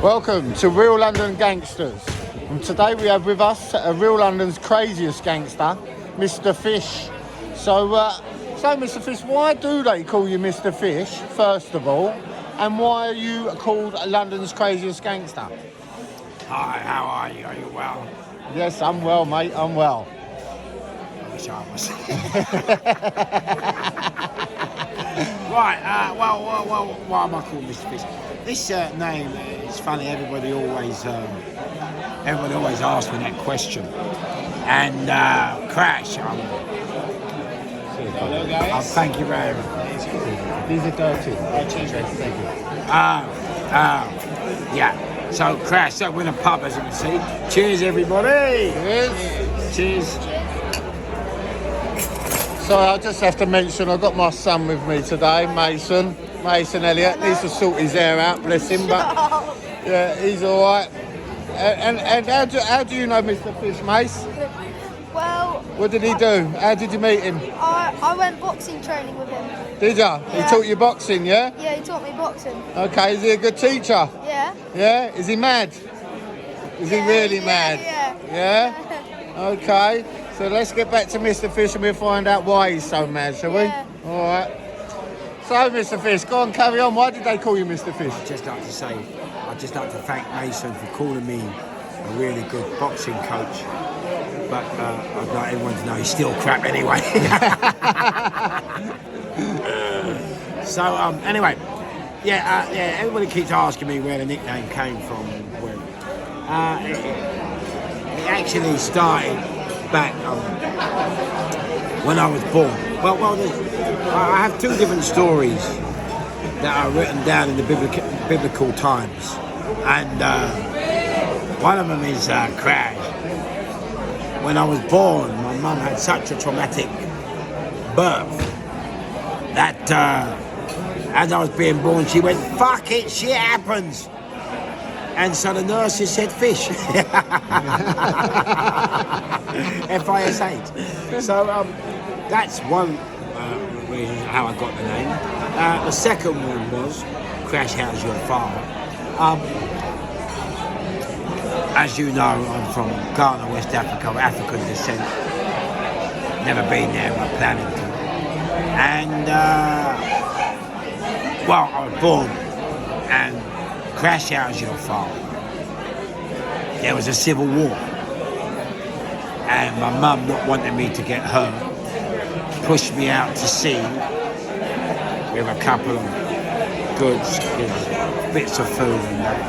Welcome to Real London Gangsters. And today we have with us Real London's craziest gangster, Mr. Fish. So Mr. Fish, why do they call you Mr. Fish, first of all? And why are you called London's craziest gangster? Hi, how are you? Are you well? Yes, I'm well, mate, I'm well. I wish I was. Right, well, why am I called Mr. Fish? This name is funny. Everybody always asks me that question. And Crash, Hello, guys. thank you very much. These are dirty. Thank you. Yeah. So Crash, so we're in a pub, as you can see. Cheers, everybody. Cheers. So I just have to mention I've got my son with me today, Mason Elliott. Needs to sort his hair out, bless him, but yeah, he's all right. And how do you know Mr. Fish, Mace? Well, What did he do? How did you meet him? I went boxing training with him. Did ya? He Yeah. taught you boxing, yeah? Yeah, he taught me boxing. Okay, is he a good teacher? Yeah. Yeah? Is he mad? Is he really mad? Yeah. Yeah? Okay, so let's get back to Mr. Fish and we'll find out why he's so mad, shall we? Yeah. All right. So, Mr. Fish, go on, carry on. Why did they call you Mr. Fish? I'd just like to thank Mason for calling me a really good boxing coach. But I'd like everyone to know he's still crap anyway. So anyway, everybody keeps asking me where the nickname came from. It actually started back when I was born. I have two different stories that are written down in the biblical times, and one of them is Crash. When I was born, my mum had such a traumatic birth that as I was being born, she went, "Fuck it, shit happens." And so the nurses said fish. F-I-S-H. So that's one reason how I got the name. The second one was, Crash, how's your father? As you know, I'm from Ghana, West Africa, of African descent. Never been there, but planning to. And, I was born, and Crash, how's your father? There was a civil war, and my mum, not wanting me to get hurt, pushed me out to sea with a couple of goods, bits of food and that.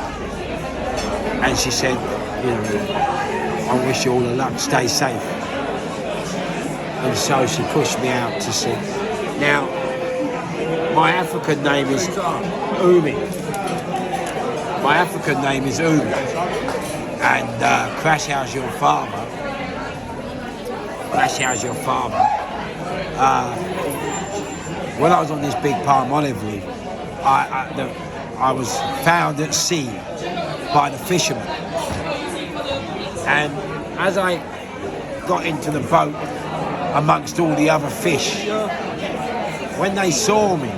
And she said, I wish you all the luck, stay safe. And so she pushed me out to sea. Now, my African name is Umi. My African name is Umi. And Crash, how's your father? Crash, how's your father? When I was on this big palm olive leaf, I was found at sea by the fishermen. And as I got into the boat amongst all the other fish, when they saw me,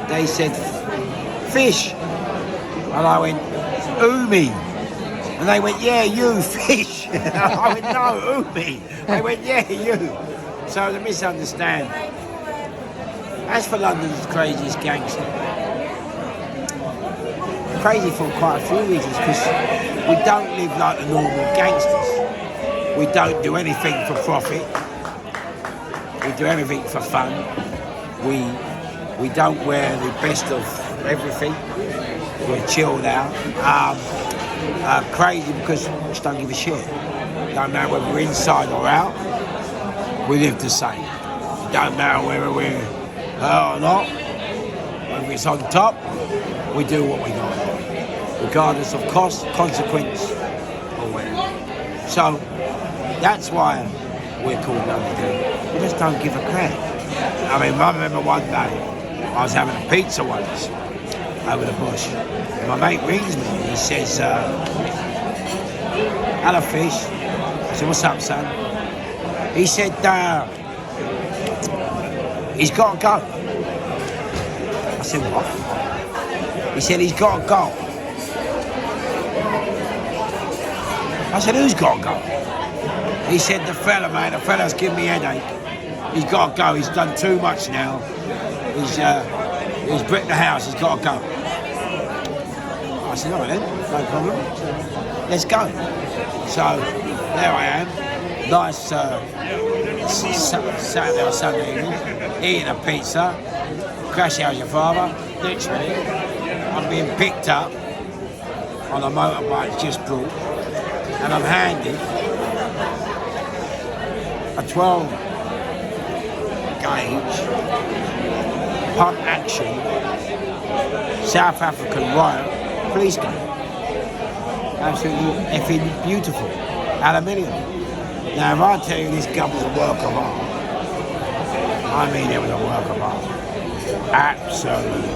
they said, "Fish." And I went, "Umi." And they went, "Yeah, you, fish." I went, "No, Umi." They went, "Yeah, you." So the misunderstanding. As for London's craziest gangster, crazy for quite a few reasons, because we don't live like the normal gangsters. We don't do anything for profit. We do everything for fun. We don't wear the best of everything. We're chilled out. Crazy because we just don't give a shit. Don't matter whether we're inside or out. We live the same. Don't matter whether we're hurt or not. Whether it's on top, we do what we got, regardless of cost, consequence, or whatever. So that's why we're called London. We just don't give a crap. I mean, I remember one day I was having a pizza once over the bush. And my mate rings me and he says, "Hello, Fish." I said, "What's up, son?" He said, "He's got to go." I said, "What?" He said, "He's got to go." I said, who's got to go? He said, the fella, man. The fella's giving me a headache. He's got to go. He's done too much now. He's bricked the house. He's got to go. I said, all right then, no problem. Let's go. So there I am. Nice Saturday or Sunday evening, eating a pizza. Crash How's Your Father. Literally, I'm being picked up on a motorbike just brought, and I'm handed a 12 gauge pump action South African Royal police gun. Absolutely effing beautiful. Aluminium. Now if I tell you this gun was a work of art, I mean it was a work of art. Absolutely.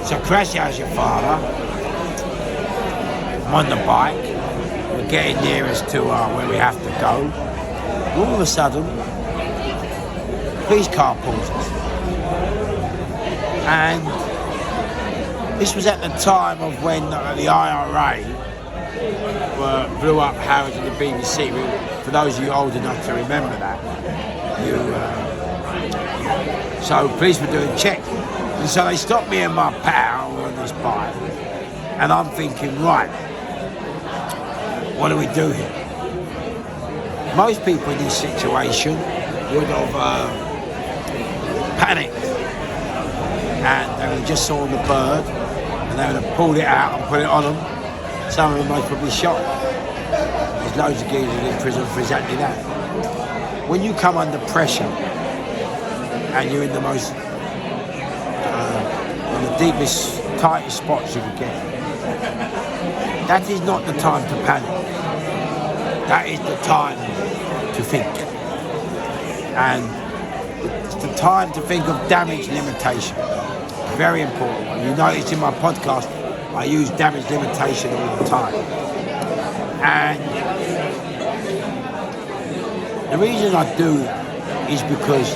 So Crash How's Your Father. I'm on the bike. We're getting nearest to where we have to go. All of a sudden, police car pulls us. And this was at the time of when the IRA blew up Howard and the BBC. For those of you old enough to remember that. So police were doing checks. And so they stopped me and my pal on this bike. And I'm thinking, right, what do we do here? Most people in this situation would have panicked. And they would have just saw the bird and they would have pulled it out and put it on them. Some of them most probably shot. There's loads of geezers in prison for exactly that. When you come under pressure and you're in the most, in the deepest, tightest spots you could get, that is not the time to panic. That is the time to think. And it's the time to think of damage limitation. Very important. You notice in my podcast, I use damage limitation all the time. And the reason I do that is because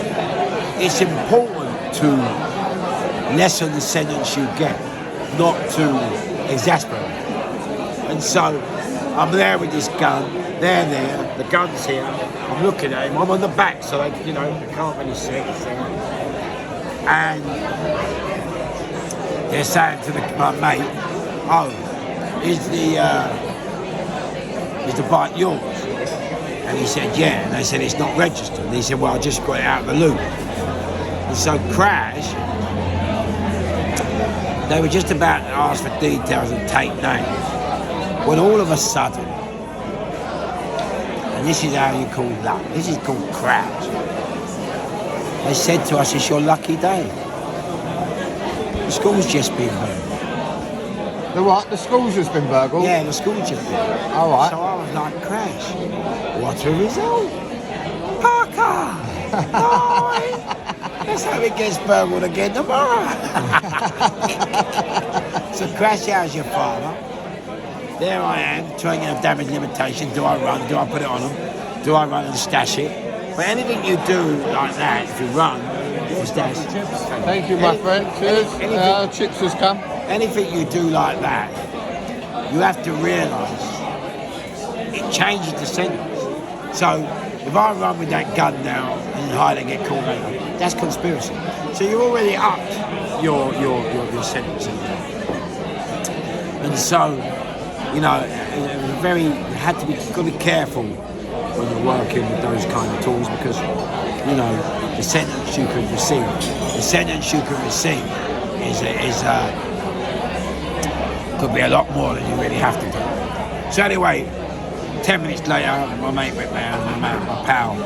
it's important to lessen the sentence you get, not to exasperate. And so I'm there with this gun, they're there, the gun's here, I'm looking at him, I'm on the back, so they, they can't really see it. And they're saying to my mate, oh, is the bike yours? And he said, yeah. And they said, it's not registered. And he said, well, I just got it out of the loop. And so Crash, they were just about to ask for details and take names. When all of a sudden, and this is how you call luck, this is called Crash. They said to us, it's your lucky day. The school's just been burgled. The what? The school's just been burgled? Yeah, the school's just been burgled. All right. So I was like, Crash, what a result. Parker! Boy! Let's hope it gets burgled again tomorrow. So Crash How's Your Father. There I am, trying to have damage limitation. Do I run? Do I put it on them? Do I run and stash it? But anything you do like that, if you run, you stash it. Thank you, my friend. Cheers. Chips has come. Anything you do like that, you have to realise it changes the sentence. So if I run with that gun now and hide and get caught later, that's conspiracy. So you're already upped your sentence. And so, you had to be careful when you're working with those kind of tools because, the sentence you could receive. The sentence you could receive could be a lot more than you really have to do. So anyway, 10 minutes later, my mate went round, my pal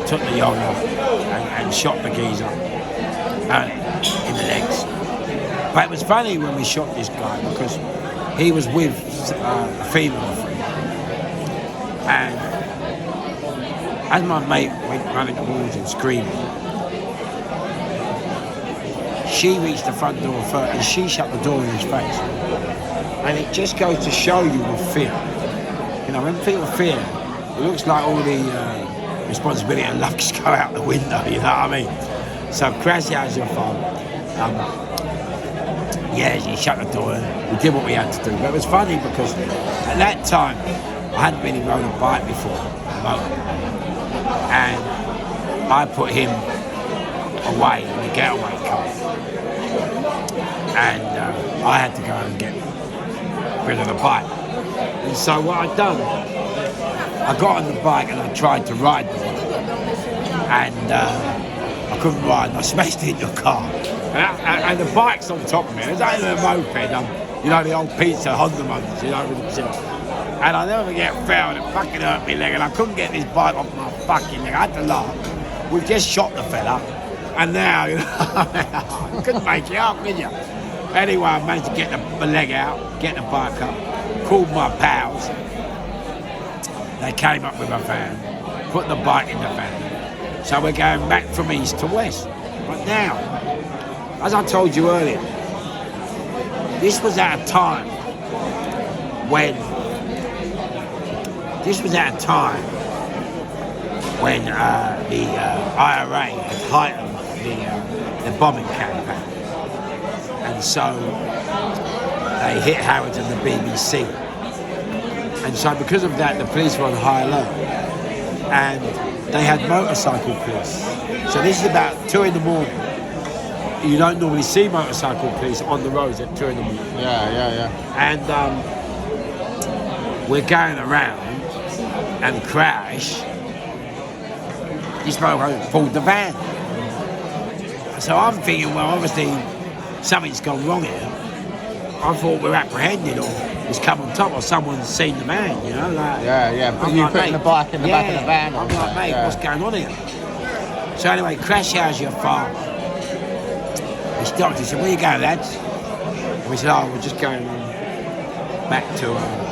took the young off and shot the geezer in the legs. But it was funny when we shot this guy because he was with a female friend. And as my mate went running towards him screaming, she reached the front door first and she shut the door in his face. And it just goes to show you with fear. When people fear, it looks like all the responsibility and luck just go out the window, you know what I mean? So Crash How's Your Father. yes, he shut the door. We did what we had to do. But it was funny because at that time, I hadn't really rode a bike before, a motor. And I put him away in the getaway car. And I had to go and get rid of the bike. And so what I'd done, I got on the bike and I tried to ride the bike. And I couldn't ride, and I smashed it in your car. And the bike's on top of me. It's only a moped, you know, the old pizza Honda motors, you know, and I'll never forget, fell and it fucking hurt me leg, and I couldn't get this bike off my fucking leg. I had to laugh. We've just shot the fella, and now, you know, I couldn't make it up, could you? Anyway, I managed to get the leg out, get the bike up, called my pals. They came up with a van, put the bike in the van. So we're going back from east to west. But now, as I told you earlier, this was at a time when the IRA had heightened the bombing campaign. And so they hit Howard and the BBC. And so because of that, the police were on high alert. And they had motorcycle police. So this is about 2 in the morning. You don't normally see motorcycle police on the roads at 2 in the morning. Yeah. And we're going around and crash. This motorcycle pulled the van. So I'm thinking, well, obviously something's gone wrong here. I thought we're apprehended or it's come on top or someone's seen the man, you know, like... Yeah, but you putting the bike in the back of the van. I'm like, mate, what's going on here? So anyway, crash house your farm. He stopped, he said, where you going, lads? And we said, oh, we're just going back to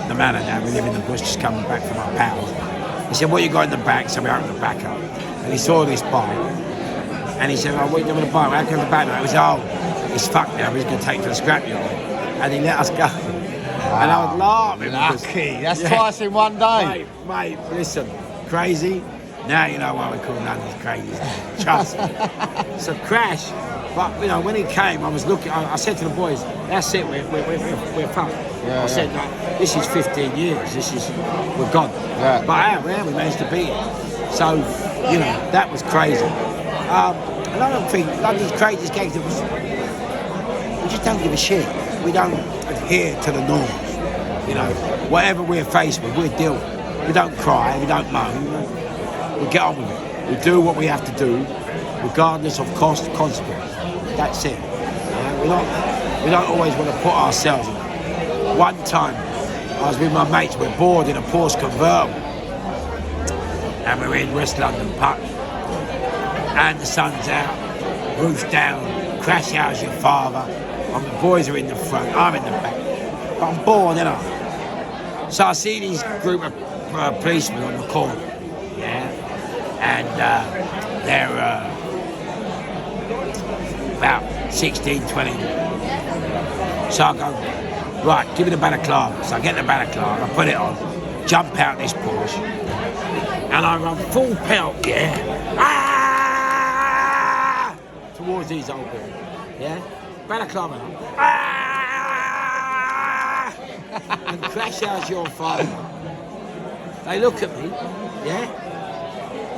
the manor now. We live in the bush, just coming back from our pals. He said, what you got in the back? So we opened the back up. And he saw this bike. And he said, oh, what are you doing with the bike? How come the back now? We said, oh, it's fucked now. We're just going to take it to the scrapyard. And he let us go. Wow. And I was laughing. Lucky. That's twice in one day. Mate, listen, crazy. Now you know why we call London crazy. Trust me. So crash. But, you know, when he came, I was looking, I said to the boys, that's it, we're fucked. I said, like, this is 15 years, we're gone. Yeah. But we managed to beat it. So, you know, that was crazy. And I don't think London's craziest gangster was, we just don't give a shit. We don't adhere to the norms. You know, whatever we're faced with, we deal with it. We don't cry, we don't moan. We get on with it. We do what we have to do, regardless of cost, consequence. That's it. We don't always want to put ourselves in it. One time, I was with my mates, we're bored in a Porsche convertible. And we're in West London Park. And the sun's out, roof's down, crash house your father. And the boys are in the front, I'm in the back. But I'm bored, innit? So I see these group of policemen on the corner. Yeah? And they're about 16, 20. So I go, right, give me the balaclava. So I get the balaclava, I put it on, jump out this Porsche, and I run full pelt, yeah, towards these old boys, yeah, balaclava, and crash out your father. They look at me, yeah,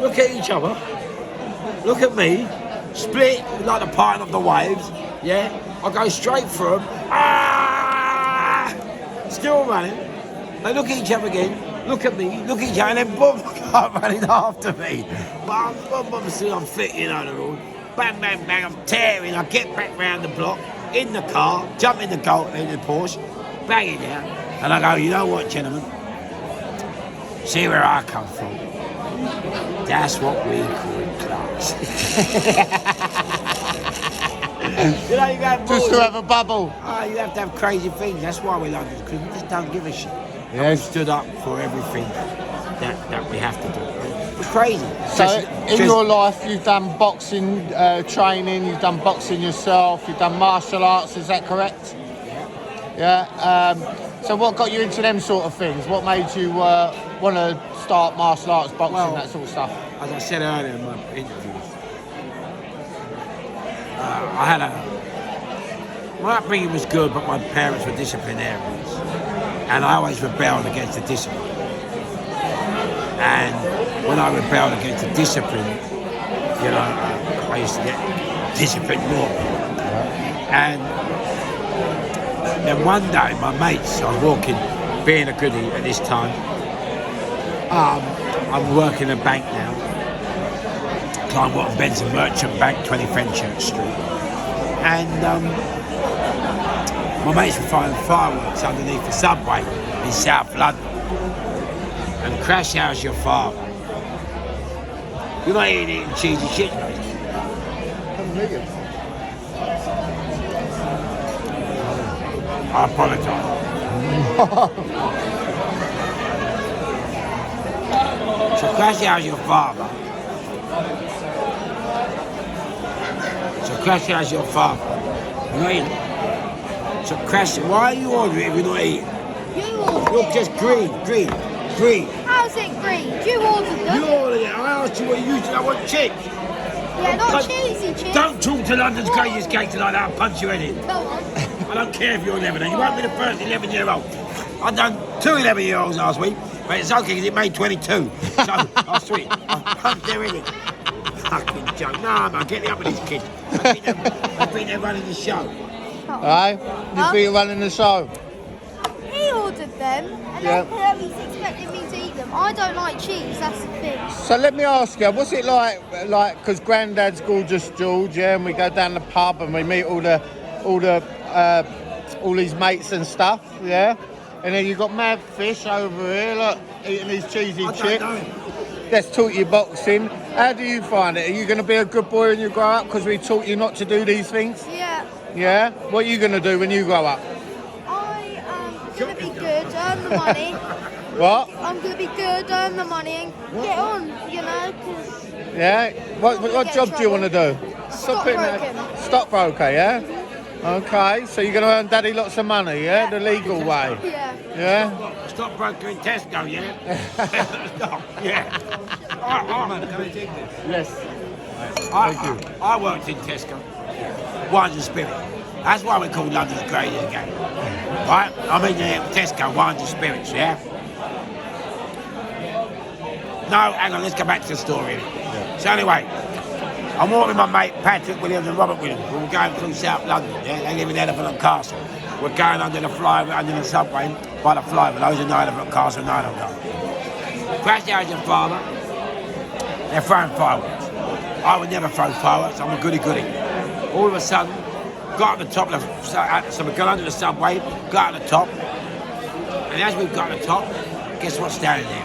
look at each other, look at me, split like the parting of the waves, yeah, I go straight through them, still running, they look at each other again, look at me, look at each other, and then boom, I'm running after me. But obviously I'm fit, you know the rule. Bang, bang, bang, I'm tearing, I get back round the block, in the car, jump in the Porsche, bang it down, and I go, you know what, gentlemen, see where I come from. That's what we call class. You know, you got Just to have a bubble. Oh, you have to have crazy things. That's why we Londoners, because we just don't give a shit. Yes. And we stood up for everything that we have to do. It's crazy. So in your life, you've done boxing training, you've done boxing yourself, you've done martial arts, is that correct? Yeah. So what got you into them sort of things? What made you want to start martial arts, boxing, that sort of stuff? As I said earlier in my interviews, I had My upbringing was good, but my parents were disciplinarians. And I always rebelled against the discipline. And when I rebelled against the discipline, you know, I used to get disciplined more. And then one day, my mates, I was walking, being a goodie at this time. I'm working a bank now. Klein Watt and Benson Merchant Bank, 20 Fenchurch Street. And my mates were firing fireworks underneath the subway in South London. And Crash, how's your father? You're not eating cheesy shit, mate. I apologise. So Crash, how's your father? So Crash, how's your father? You're not eating. So Crash, why are you ordering if you're not eating? You ordered Look, it. just greed. How's it green? You ordered them. You ordered it. I asked you what you used. I want chips. Yeah, not Don't- cheesy chips. Don't talk to London's greatest gangster like that. I'll punch your head in. Go on. I don't care if you're 11. You won't be the first 11-year-old. I've done 2 11-year-olds last week, but it's okay because it made 22. So I'll sweet. I punched their head in. Fucking joke. No, man, get me up with these kids. I think they're running the show. Aye? You think you're running the show? He ordered them, and Yeah. then he's expecting me to eat them. I don't like cheese, that's the thing. So let me ask you, what's it like, because Grandad's Gorgeous George, yeah, and we go down the pub and we meet all his mates and stuff, yeah? And then you got Mad Fish over here, look, eating his cheesy I chips. don't know. Let's talk you boxing. How do you find it? Are you going to be a good boy when you grow up because we taught you not to do these things? Yeah, Yeah? What are you going to do when you grow up? I am going to be good, earn the money. What? I'm going to be good, earn the money, and get on, you know, because Yeah? What Get job do you want to do? Stockbroking. Stockbroker, yeah? Okay, so you're going to earn Daddy lots of money, yeah? The legal way. yeah. Yeah? Stop broker in Tesco, yeah? Stop, yeah. Man, can I take this? Yes. Thank you. I worked in Tesco. Wines and spirit. That's why we call London's greatest gang. Right? I'm in there at Tesco, wines and spirits, yeah? No, hang on, let's go back to the story. Yeah. So anyway, I'm walking with my mate Patrick Williams and Robert Williams. We were going through South London, yeah? They live in Elephant and Castle. We're going under the flyover, under the subway, by the flyover. Those are no Elephant and Castle, no, no, no. Crash out your father. They're throwing fireworks. I would never throw fireworks, I'm a goody-goody. All of a sudden, got at the top of the... So we got under the subway, got at the top. And as we've got at the top, guess what's standing there?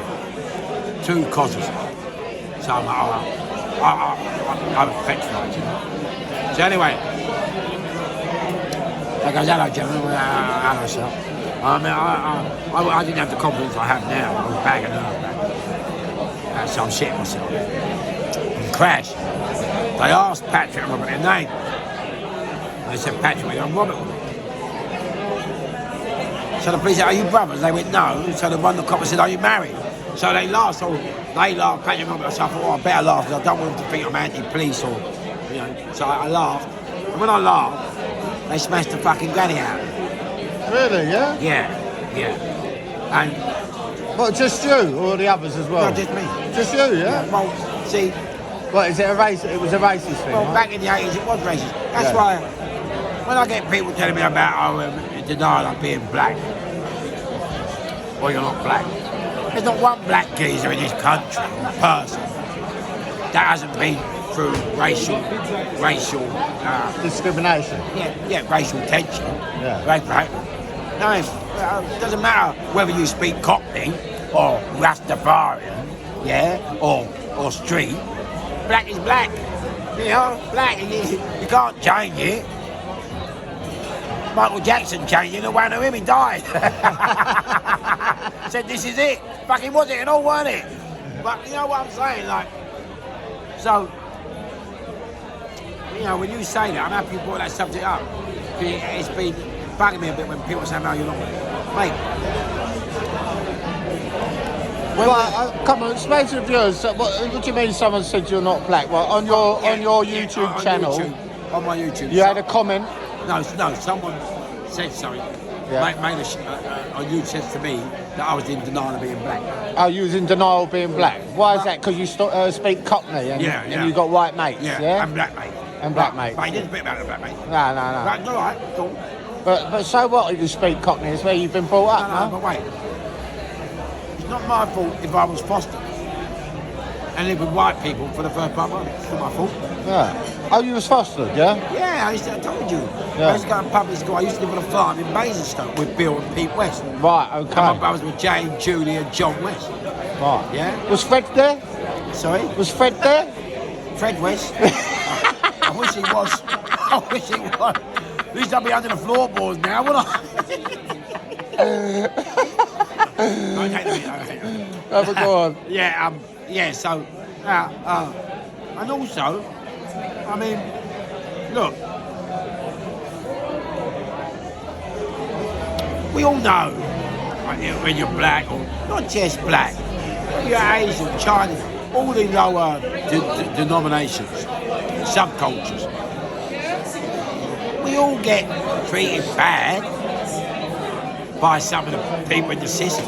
2 cozzers. So I'm like, I'm petrified, you know. So anyway, I goes, hello, gentlemen. Hello, sir. I mean, I didn't have the confidence I have now. I was bagging nerves back. So I'm shitting myself. And Crash, they asked Patrick and Robert their name. They said, Patrick and Robert. So the police said, are you brothers? They went, no. So the one, the cop said, are you married? So they laughed. So they laughed, Patrick and Robert. So I thought, oh, I better laugh because I don't want them to think I'm anti-police or, you know. So I laughed. And when I laughed, they smashed the fucking granny out. Really, yeah? Yeah. And What, just you or the others as well? no, just me. Just you, yeah? Well, see, What, is it a race? It was a racist thing, well, right? back in the 80s, it was racist. That's Yeah. why when I get people telling me about denial of being black, or you're not black, there's not one black geezer in this country, person, that hasn't been through racial, Discrimination. racial tension. Yeah. Right. No, it doesn't matter whether you speak Cockney or Rastafarian, yeah, or street. Black is black. You know, black. You can't change it. Michael Jackson changed it, and one of him, he died. Said this is it. Fucking was it and all, weren't it? But you know what I'm saying, like, so. You know, when you say that, I'm happy you brought that subject up. It's been bugging me a bit when people say, no, you're not. Mate. Come on, explain to the viewers. What do you mean someone said you're not black? Well, on your YouTube channel, On my YouTube. you had a comment No. Someone said something. Yeah. Made a huge sense to me that I was in denial of being black. Oh, you was in denial of being black. Why is that? Because you speak Cockney and, Yeah. and you got white mates, yeah? And black mate. And black mates. But he didn't speak about the black mate. No. Right, all right, cool. But so what if you speak Cockney? It's where you've been brought up, No, but wait. It's not my fault if I was fostered and lived with white people for the first part of my life. It's not my fault. Yeah. Oh, you was fostered, yeah? Yeah, I told you. Yeah. I used to go to public school. I used to live on a farm in Basingstoke with Bill and Pete West. Right, And okay. my brothers were Jane, Julie and John West. Right. Yeah? Was Fred there? Sorry? Was Fred there? Fred West. I wish he was. I wish he was. At least I'll be under the floorboards now, wouldn't I? Oh, but go on. Yeah, so, and also, I mean, look, we all know when you're black, or not just black, when you're Asian, Chinese, all the lower denominations, subcultures, we all get treated bad by some of the people in the system,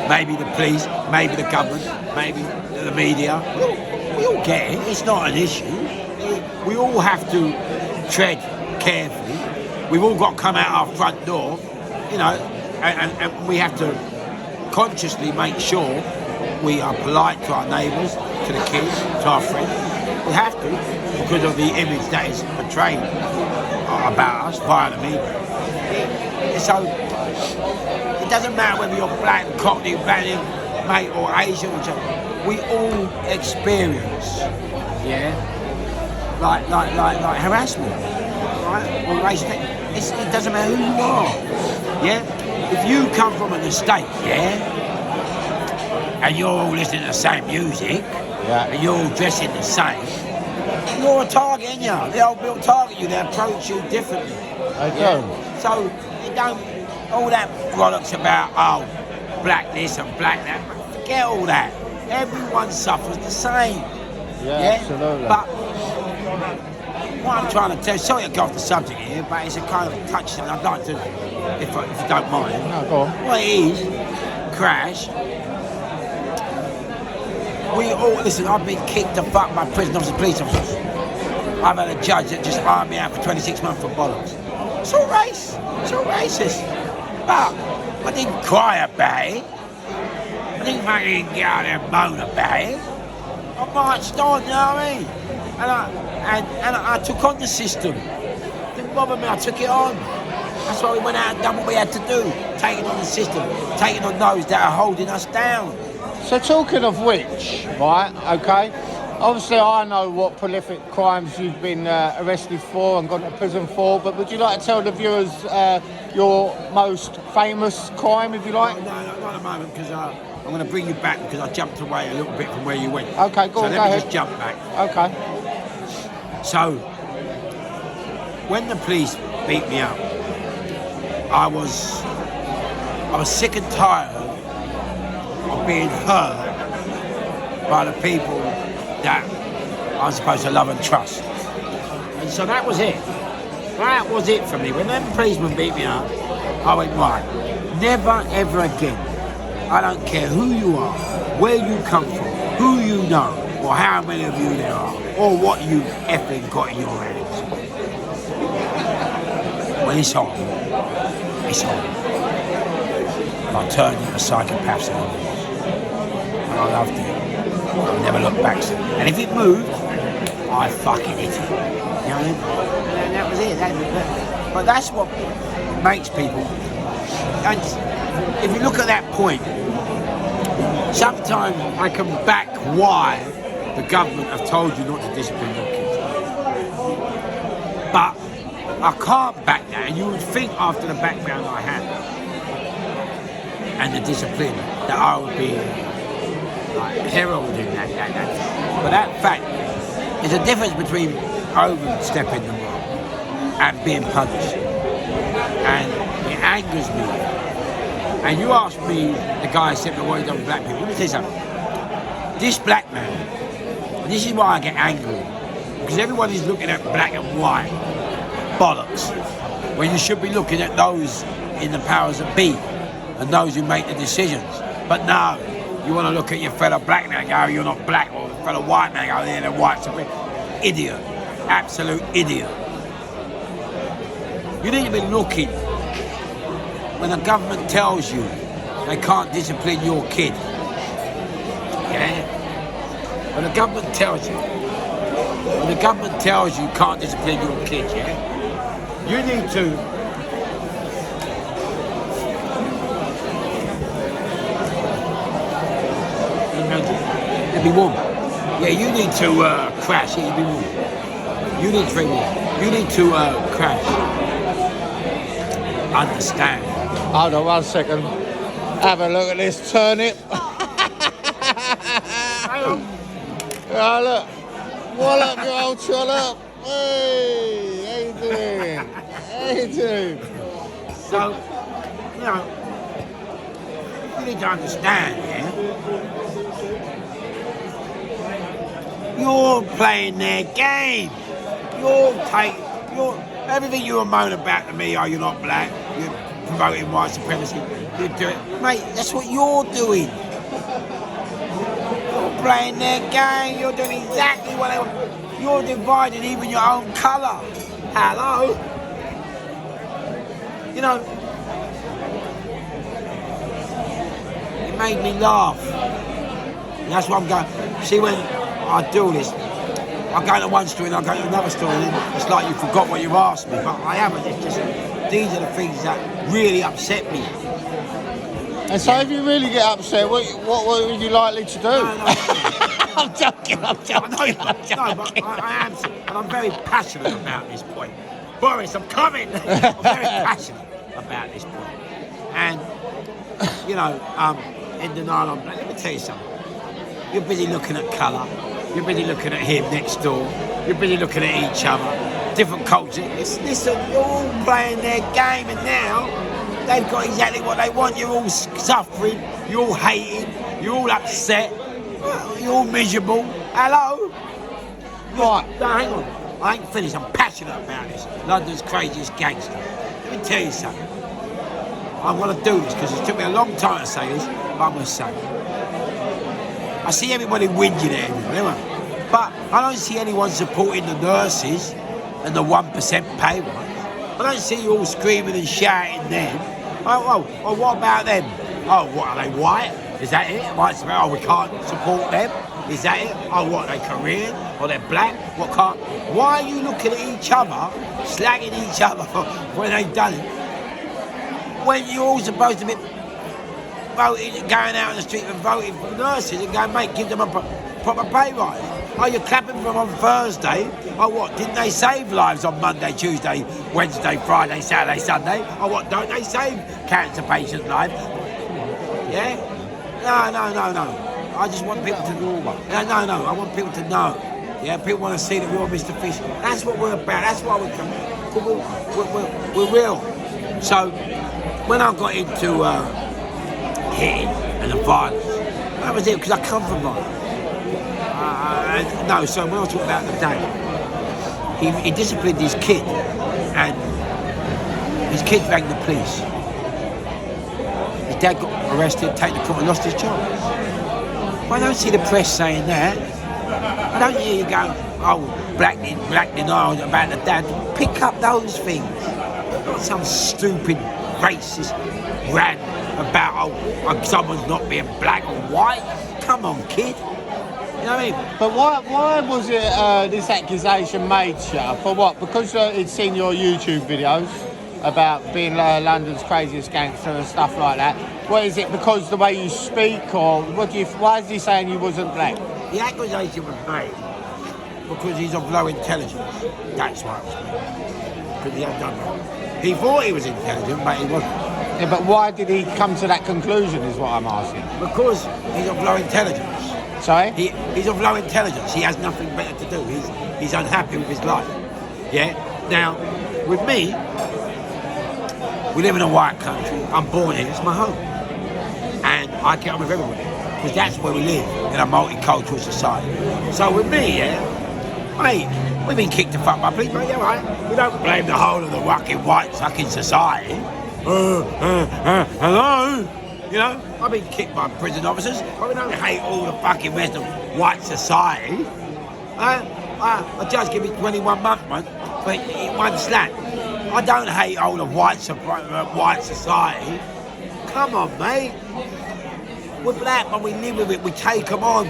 maybe the police, maybe the government, maybe the media. We all get it. It's not an issue. We all have to tread carefully. We've all got to come out our front door, you know, and we have to consciously make sure we are polite to our neighbours, to the kids, to our friends. We have to, because of the image that is portrayed about us via the media. So it doesn't matter whether you're black, Cockney, Italian, mate, or Asian, we all experience, like harassment, right? Or racism. It doesn't matter who you are, If you come from an estate, and you're all listening to the same music, and you're all dressing the same, you're a target, ain't you? They all built target you. They approach you differently. I do. So you don't all that bollocks about black this and black that. Forget all that. Everyone suffers the same. Yeah, absolutely. But what I'm trying to tell, sorry to go off the subject here, but it's a kind of touch that I'd like to, if you don't mind. No, go on. What it is, Crash. We all, listen, I've been kicked the fuck by prison officers, police officers. I've had a judge that just hired me out for 26 months for bollocks. It's all racist. But I didn't cry about it. I didn't fucking get out there and moan about it. I marched on, you know what I mean? And I took on the system. It didn't bother me, I took it on. That's why we went out and done what we had to do. Taking on the system, taking on those that are holding us down. So talking of which, right, okay, obviously I know what prolific crimes you've been arrested for and gone to prison for, but would you like to tell the viewers your most famous crime, if you like? No, not at the moment, because I'm going to bring you back because I jumped away a little bit from where you went. Okay, go on, so go let me ahead. just jump back. Okay. So, when the police beat me up, I was sick and tired of being hurt by the people that I'm supposed to love and trust. And so that was it. That was it for me. When them policemen beat me up, I went, right, never ever again. I don't care who you are, where you come from, who you know, or how many of you there are, or what you effing got in your hands. When it's on, it's on. I turned into psychopaths and all. And I loved it. I never looked back. And if it moved, I fucking hit it. You know what I mean? And that was it. But that's what makes people. And if you look at that point, sometimes I can back why the government have told you not to discipline your kids. But I can't back that. And you would think after the background I had and the discipline that I would be heralding that. But that fact, there's a difference between overstepping the mark and being punished. And it angers me. And you asked me, the guy said, what he done with black people. Let me tell you something. This black man, and this is why I get angry, because everyone is looking at black and white. bollocks. When you should be looking at those in the powers that be and those who make the decisions. But no, you want to look at your fellow black man and go, you're not black, or your fellow white man and go, they're white supremacy. Idiot. Absolute idiot. You need to be looking when the government tells you they can't discipline your kid. Yeah? When the government tells you you can't discipline your kid, yeah? You need to it'll be warm. Yeah, you need to crash. It'll be warm. You need 3 more. You need to crash. Understand. Hold on 1 second. Have a look at this turnip. Oh, look. What up, you old trollop? Hey, how you doing? How you doing? So, you know, you need to understand, yeah? You're playing their game. Everything you moan about to me, oh, you're not black, you're promoting white supremacy, you do it. Mate, that's what you're doing. You're playing their game, you're doing exactly what they want. You're dividing even your own colour. Hello? You know, it made me laugh. And that's what I'm going. See, when I do this, I go to one story and I go to another story, and it's like you forgot what you asked me, but I haven't. It's just, these are the things that really upset me. And so if you really get upset, what would you likely to do? No. I'm joking. No, but I am, and I'm very passionate about this point. Boris, I'm coming. I'm very passionate about this point. And, you know, in denial on black, let me tell you something. You're busy looking at colour. You're busy looking at him next door. You're busy looking at each other. Different culture. Listen, you're all playing their game, and now they've got exactly what they want. You're all suffering. You're all hating. You're all upset. You're all miserable. Hello? Right. No, hang on. I ain't finished. I'm passionate about this. London's craziest gangster. Let me tell you something. I'm going to do this because it took me a long time to say this, but I'm going to say it. I see everybody whinging at everyone, but I don't see anyone supporting the nurses and the 1% pay rise. I don't see you all screaming and shouting them. Oh, what about them? Oh, what, are they white? Is that it? White, oh, we can't support them? Is that it? Oh, what, are they Korean? Or they're black? What can't? Why are you looking at each other, slagging each other when they've done it? When you're all supposed to be voting and going out on the street and voting for nurses and going, mate, give them a proper pay rise. Oh, you're clapping for them on Thursday. Oh, what, didn't they save lives on Monday, Tuesday, Wednesday, Friday, Saturday, Sunday? Oh, what, don't they save cancer patients' lives? Yeah? No. I just want people to know. No, I want people to know. Yeah, people want to see the real Mr. Fish. That's what we're about. That's why we come. We're real. So, when I got into hitting and the violence, that was it, because I come from violence. So when I was talking about the dad, he disciplined his kid, and his kid rang the police. His dad got arrested, taken to court, and lost his job. I don't see the press saying that. I don't hear you go, oh, black denial about the dad. Pick up those things. Not some stupid racist rant about, oh, someone's not being black or white. Come on, kid. You know what I mean? But why was it this accusation made, sir? For what? Because he'd seen your YouTube videos about being London's craziest gangster and stuff like that. What is it? Because the way you speak, or what do you? Why is he saying you wasn't black? The accusation was made because he's of low intelligence. That's why it was made. Because he had done that. He thought he was intelligent, but he wasn't. Yeah, but why did he come to that conclusion? Is what I'm asking. Because he's of low intelligence. Sorry? He's of low intelligence. He has nothing better to do. He's unhappy with his life. Yeah? Now, with me, we live in a white country. I'm born here. It's my home. And I get on with everybody. Because that's where we live, in a multicultural society. So with me, yeah, mate, We've been kicked the fuck by people, yeah, right? We don't blame the whole of the fucking white fucking society. Hello? You know, I've been kicked by prison officers, but we don't hate all the fucking rest of white society. A judge gave me 21 months, man, for one slap. I don't hate all of white society. Come on, mate. We're black, but we live with it. We take them on.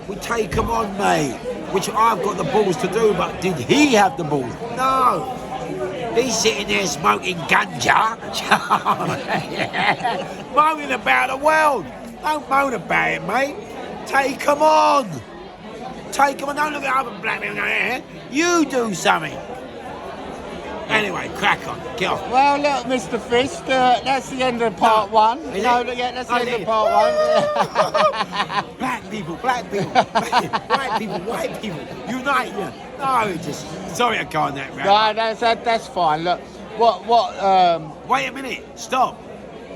We take them on, mate. Which I've got the balls to do, but did he have the balls? No. He's sitting there smoking ganja, moaning about the world. Don't moan about it, mate. Take them on. Take them on. Don't look at other black people there. You do something. Anyway, crack on. Get off. Well, look, Mr. Fish, that's the end of part one. Is No, it? yeah, that's Oh, the end is of it? part one. Black people, white people, unite. Yeah. No, it's just sorry I go on that route. No, that's fine. Look, what, Wait a minute, stop.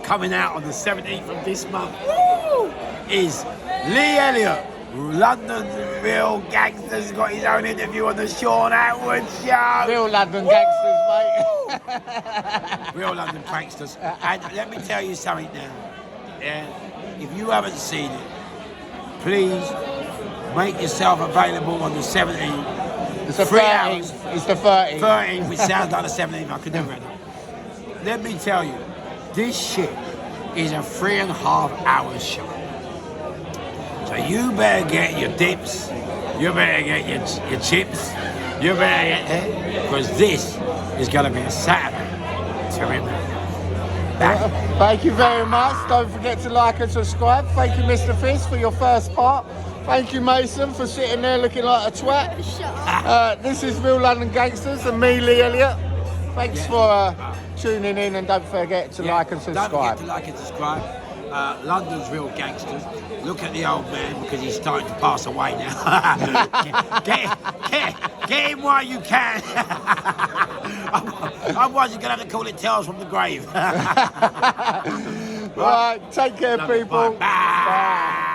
Coming out on the 17th of this month is Lee Elliott, London's real gangster's got his own interview on the Sean Atwood show. real London gangsters, mate. Real London pranksters. And let me tell you something now. If you haven't seen it, please make yourself available on the 17th. It's the 3 13th. hours. It's the 13th. 13th, which sounds like the 17th. I could never have it. Let me tell you, this shit is a 3.5 hour show. So you better get your dips, you better get your chips, you better get because this is going to be a Saturday to remember. Thank you very much. Don't forget to like and subscribe. Thank you, Mr. Fish, for your first part. Thank you, Mason, for sitting there looking like a twat. Shut up. This is Real London Gangsters and me, Lee Elliott. Thanks for tuning in, and don't forget to like and Don't subscribe. forget to like and subscribe. London's Real Gangsters. Look at the old man because he's starting to pass away now. get him while you can. Otherwise, you're going to have to call it Tales from the Grave. Right, take care, Love it. people. Bye. Bye.